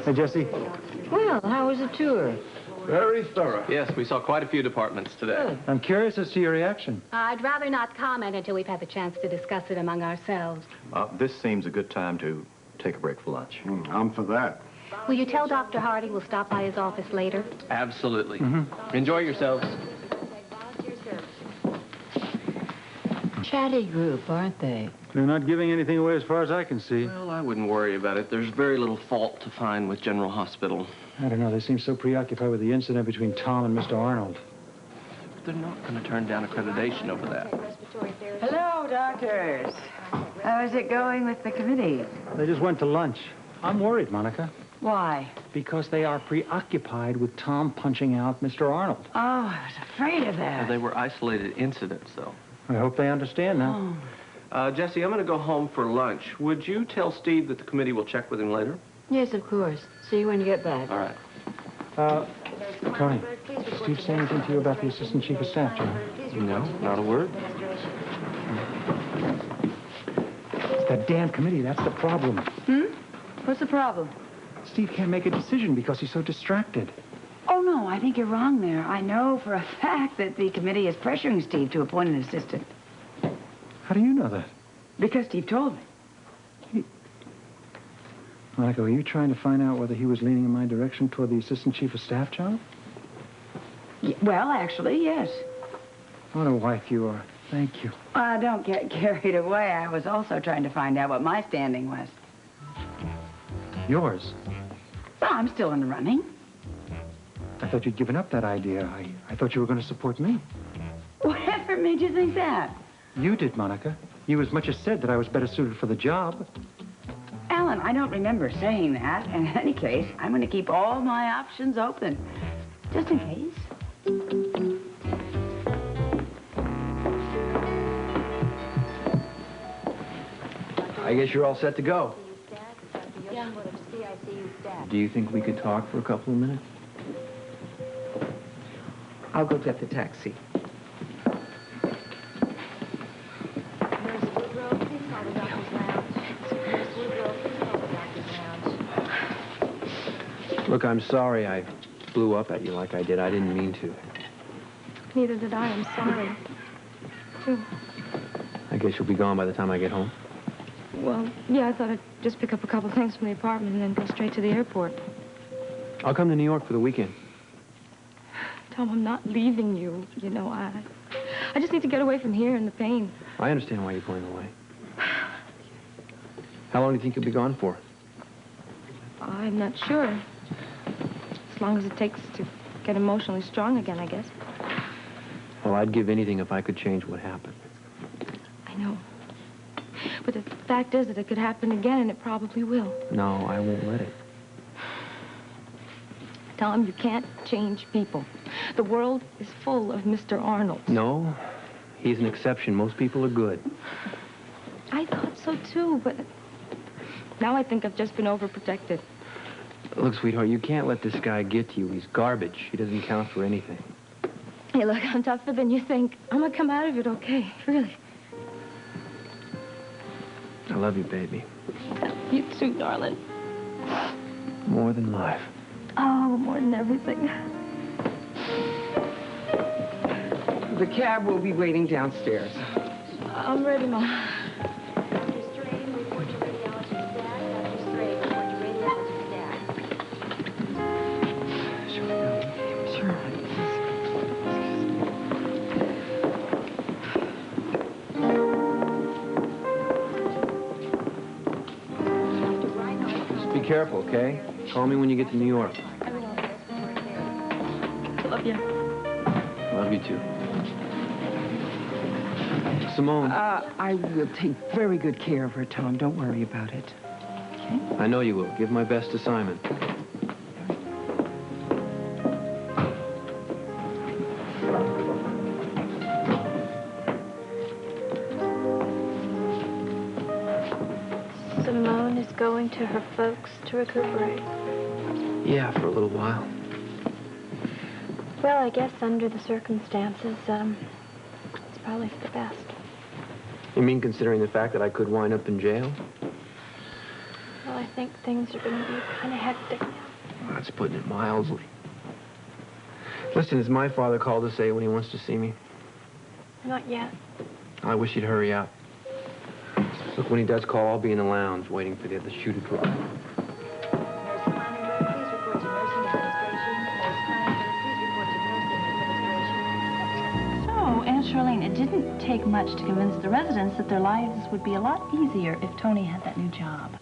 Hey, Jesse. Well, how was the tour? Very thorough. Yes, we saw quite a few departments today. Good. I'm curious as to your reaction. I'd rather not comment until we've had the chance to discuss it among ourselves. This seems a good time to take a break for lunch. I'm for that. Will you tell Dr. Hardy we'll stop by his office later? Absolutely. Enjoy yourselves. Chatty group, aren't they? They're not giving anything away as far as I can see. Well, I wouldn't worry about it. There's very little fault to find with General Hospital. I don't know. They seem so preoccupied with the incident between Tom and Mr. Arnold. They're not going to turn down accreditation over that. Hello, doctors. How is it going with the committee? They just went to lunch. I'm worried, Monica, Why? because they are preoccupied with Tom punching out Mr. Arnold. Oh, I was afraid of Well, that. they were isolated incidents, though. I hope they understand now. Jesse, I'm going to go home for lunch. Would you tell Steve that the committee will check with him later? Yes, of course. See you when you get back. All right. Tony, did Steve say anything to you about the assistant chief of staff job? No, not a word. It's that damn committee. That's the problem. What's the problem? Steve can't make a decision because he's so distracted. Oh, no, I think you're wrong there. I know for a fact that the committee is pressuring Steve to appoint an assistant. How do you know that? Because Steve told me. Monica, were you trying to find out whether he was leaning in my direction toward the assistant chief of staff job? Well, actually, yes. What a wife you are. Thank you. Don't get carried away. I was also trying to find out what my standing was. Yours? Well, I'm still in the running. I thought you'd given up that idea. I thought you were going to support me. Whatever made you think that? You did, Monica. You as much as said that I was better suited for the job. Alan, I don't remember saying that. And in any case, I'm going to keep all my options open. Just in case. I guess you're all set to go. Do you think we could talk for a couple of minutes? I'll go get the taxi. Look, I'm sorry I blew up at you like I did. I didn't mean to. Neither did I. I'm sorry. Too. I guess you'll be gone by the time I get home. Well, yeah, I thought I'd just pick up a couple things from the apartment and then go straight to the airport. I'll come to New York for the weekend. Tom, I'm not leaving you. You know, I just need to get away from here and the pain. I understand why you're going away. How long do you think you'll be gone for? I'm not sure. As long as it takes to get emotionally strong again, I guess. Well, I'd give anything if I could change what happened. I know. But the fact is that it could happen again, and it probably will. No, I won't let it. Tom, you can't change people. The world is full of Mr. Arnold. No, he's an exception. Most people are good. I thought so, too, but now I think I've just been overprotected. Look, sweetheart, you can't let this guy get to you. He's garbage. He doesn't count for anything. Hey, look, I'm tougher than you think. I'm gonna come out of it okay, really. I love you, baby. You too, darling. More than life. Oh, more than everything. The cab will be waiting downstairs. I'm ready, Mom. Dr. Strain, report to radiology staff. Dr. Strain, report to radiology staff. Sure. Just be careful, okay? Call me when you get to New York. I love you. Love you, too. Simone. I will take very good care of her, Tom. Don't worry about it. I know you will. Give my best to Simon. Simone is going to her folks to recuperate. Yeah, for a little while. Well, I guess under the circumstances, it's probably for the best. You mean considering the fact that I could wind up in jail? Well, I think things are going to be kind of hectic now. That's putting it mildly. Listen, has my father called to say when he wants to see me? Not yet. I wish he'd hurry up. Look, when he does call, I'll be in the lounge waiting for the other shoe to drop. Nurse Kleinenberg, please report to nursing administration. Nurse Kleinenberg, please report to nursing administration. So, Aunt Charlene, it didn't take much to convince the residents that their lives would be a lot easier if Tony had that new job.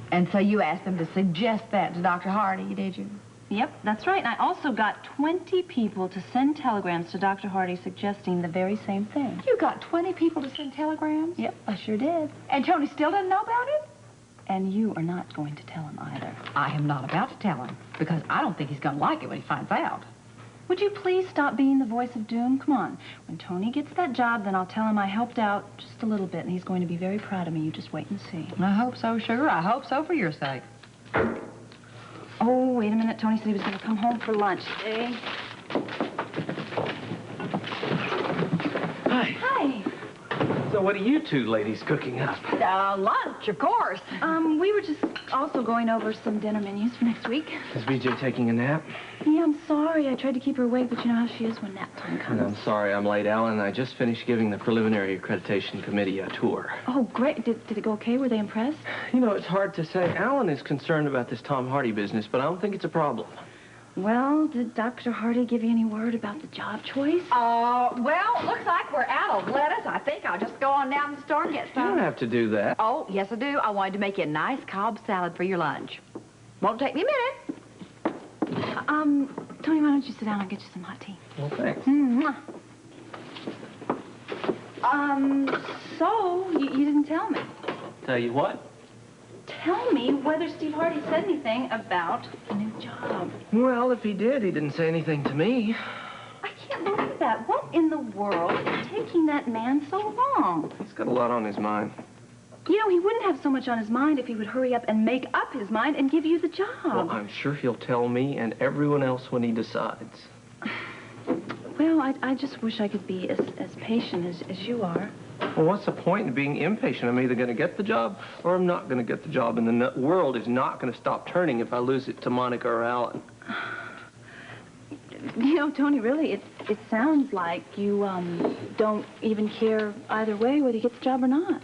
And so you asked them to suggest that to Dr. Hardy, did you? Yep, that's right. And I also got 20 people to send telegrams to Dr. Hardy suggesting the very same thing. You got 20 people to send telegrams? Yep, I sure did. And Tony still doesn't know about it? And you are not going to tell him either. I am not about to tell him, because I don't think he's going to like it when he finds out. Would you please stop being the voice of doom? Come on. When Tony gets that job, then I'll tell him I helped out just a little bit, and he's going to be very proud of me. You just wait and see. I hope so, sugar. I hope so for your sake. Oh, wait a minute. Tony said he was going to come home for lunch today. Hi. Hi. So what are you two ladies cooking up? Lunch, of course. We were just also going over some dinner menus for next week. Is BJ taking a nap? Yeah, I'm sorry. I tried to keep her awake, but you know how she is when nap time And comes. I'm sorry I'm late, Alan. I just finished giving the preliminary accreditation committee a tour. Oh, great. Did it go okay? Were they impressed? You know, it's hard to say. Alan is concerned about this Tom Hardy business, but I don't think it's a problem. Well, did Dr. Hardy give you any word about the job choice? Well, looks like we're out of lettuce. I think I'll just go on down to the store and get You some. don't have to do that. Oh, yes, I do. I wanted to make you a nice Cobb salad for your lunch. Won't take me a minute. Tony, why don't you sit down? I'll get you some hot tea. Well, thanks. Mwah. So, you didn't tell me. Tell you what. Tell me whether Steve Hardy said anything about the new job. Well, if he did, he didn't say anything to me. I can't believe that. What in the world is taking that man so long? He's got a lot on his mind. You know, he wouldn't have so much on his mind if he would hurry up and make up his mind and give you the job. Well, I'm sure he'll tell me and everyone else when he decides. Well, I just wish I could be as patient as you are. Well, what's the point in being impatient? I'm either going to get the job or I'm not going to get the job, and the world is not going to stop turning if I lose it to Monica or Alan. You know, Tony, really, it sounds like you don't even care either way whether you get the job or not.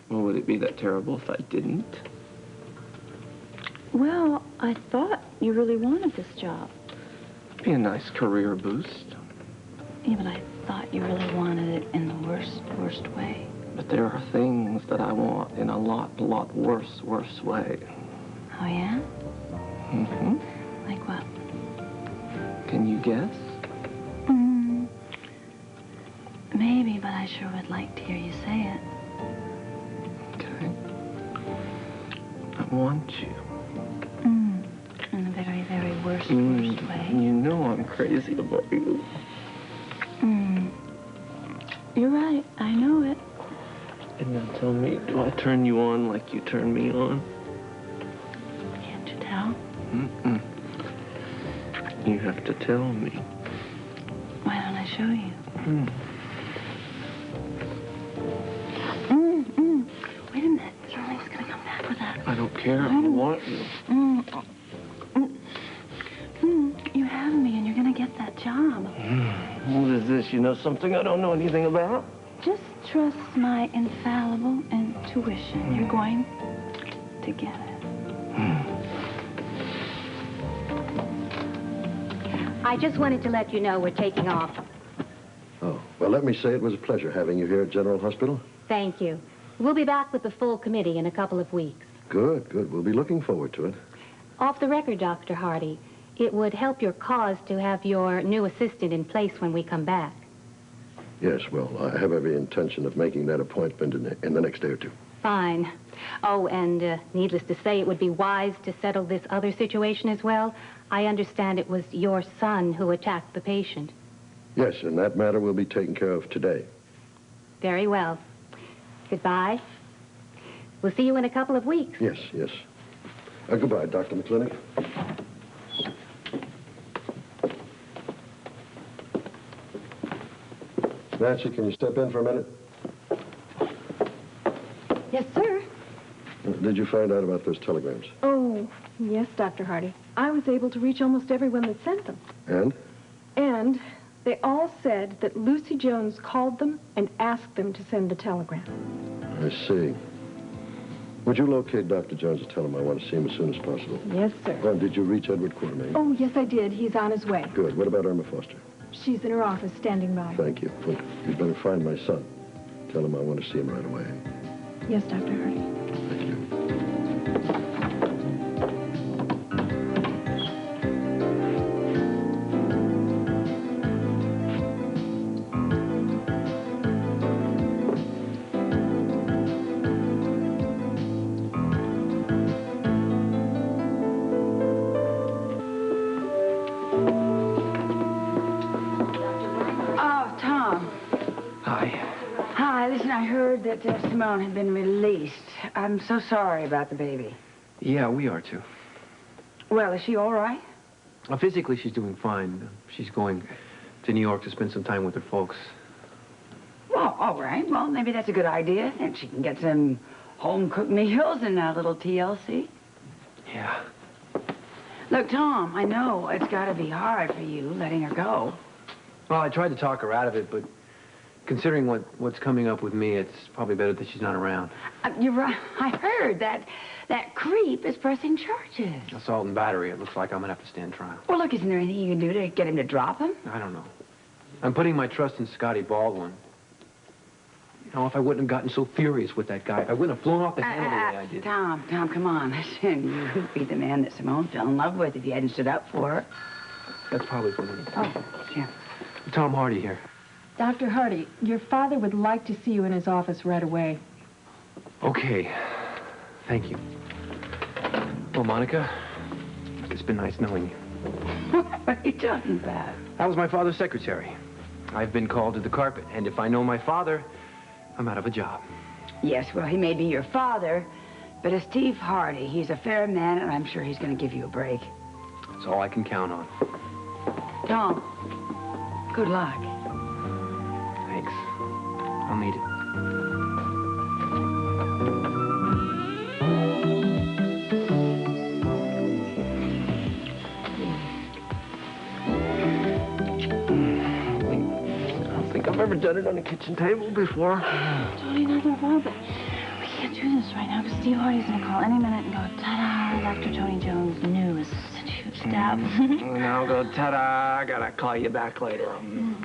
Well, would it be that terrible if I didn't? Well, I thought you really wanted this job. It'd be a nice career boost. Yeah, but I thought you really wanted it in the worst way. But there are things that I want in a lot worse way. Oh, yeah? Mm-hmm. Like what? Can you guess? Maybe, but I sure would like to hear you say it. Okay. I want you. In a very, very worst way. You know I'm crazy about you. You're right. I know it. And now tell me, do I turn you on like you turn me on? Can't you tell? Mm-mm. You have to tell me. Why don't I show you? Wait a minute. Charlie's gonna come back with that. I don't care. I want you. You have me, and you're gonna get that job. What is this? You know something I don't know anything about? Just trust my infallible intuition. You're going to get it. I just wanted to let you know we're taking off. Oh, well, let me say it was a pleasure having you here at General Hospital. Thank you. We'll be back with the full committee in a couple of weeks. Good, good. We'll be looking forward to it. Off the record, Dr. Hardy, it would help your cause to have your new assistant in place when we come back. Yes, well, I have every intention of making that appointment in the next day or two. Fine. Oh, and needless to say, it would be wise to settle this other situation as well. I understand it was your son who attacked the patient. Yes, and that matter will be taken care of today. Very well. Goodbye. We'll see you in a couple of weeks. Yes, yes. Goodbye, Dr. McClintock. Nancy, can you step in for a minute? Yes, sir. Did you find out about those telegrams? Oh, yes, Dr. Hardy. I was able to reach almost everyone that sent them. And? And they all said that Lucy Jones called them and asked them to send the telegram. I see. Would you locate Dr. Jones and tell him I want to see him as soon as possible? Yes, sir. Oh, did you reach Edward Quatermain? Oh, yes, I did. He's on his way. Good. What about Irma Foster? She's in her office, standing by. Thank you. Look, you'd better find my son. Tell him I want to see him right away. Yes, Dr. Hardy. Thank you. Oh, Tom. Hi. Hi, listen, I heard that Simone had been released. I'm so sorry about the baby. Yeah, we are too. Well, is she all right? Physically, she's doing fine. She's going to New York to spend some time with her folks. Well, all right. Well, maybe that's a good idea. And she can get some home-cooked meals and a little TLC. Yeah. Look, Tom, I know it's got to be hard for you letting her go. Well, I tried to talk her out of it, but considering what's coming up with me, it's probably better that she's not around. You're right. I heard that creep is pressing charges. Assault and battery. It looks like I'm going to have to stand trial. Well, look, isn't there anything you can do to get him to drop him? I don't know. I'm putting my trust in Scotty Baldwin. You know, if I wouldn't have gotten so furious with that guy, if I wouldn't have flown off the handle the way I did. Tom, come on. Listen, you'd be the man that Simone fell in love with if you hadn't stood up for her. That's probably for me. Oh, yeah. Tom Hardy here. Dr. Hardy, your father would like to see you in his office right away. Okay. Thank you. Well, Monica, it's been nice knowing you. What are you talking about? I was my father's secretary. I've been called to the carpet, and if I know my father, I'm out of a job. Yes, well, he may be your father, but as Steve Hardy, he's a fair man, and I'm sure he's going to give you a break. That's all I can count on. Tom, good luck. Thanks. I'll need it. I don't think I've ever done it on a kitchen table before. Tony, neither have I, but we can't do this right now because Steve Hardy's going to call any minute and go, ta-da, Dr. Tony Jones' new assistant staff. And I'll go, ta-da, I gotta call you back later. Mm.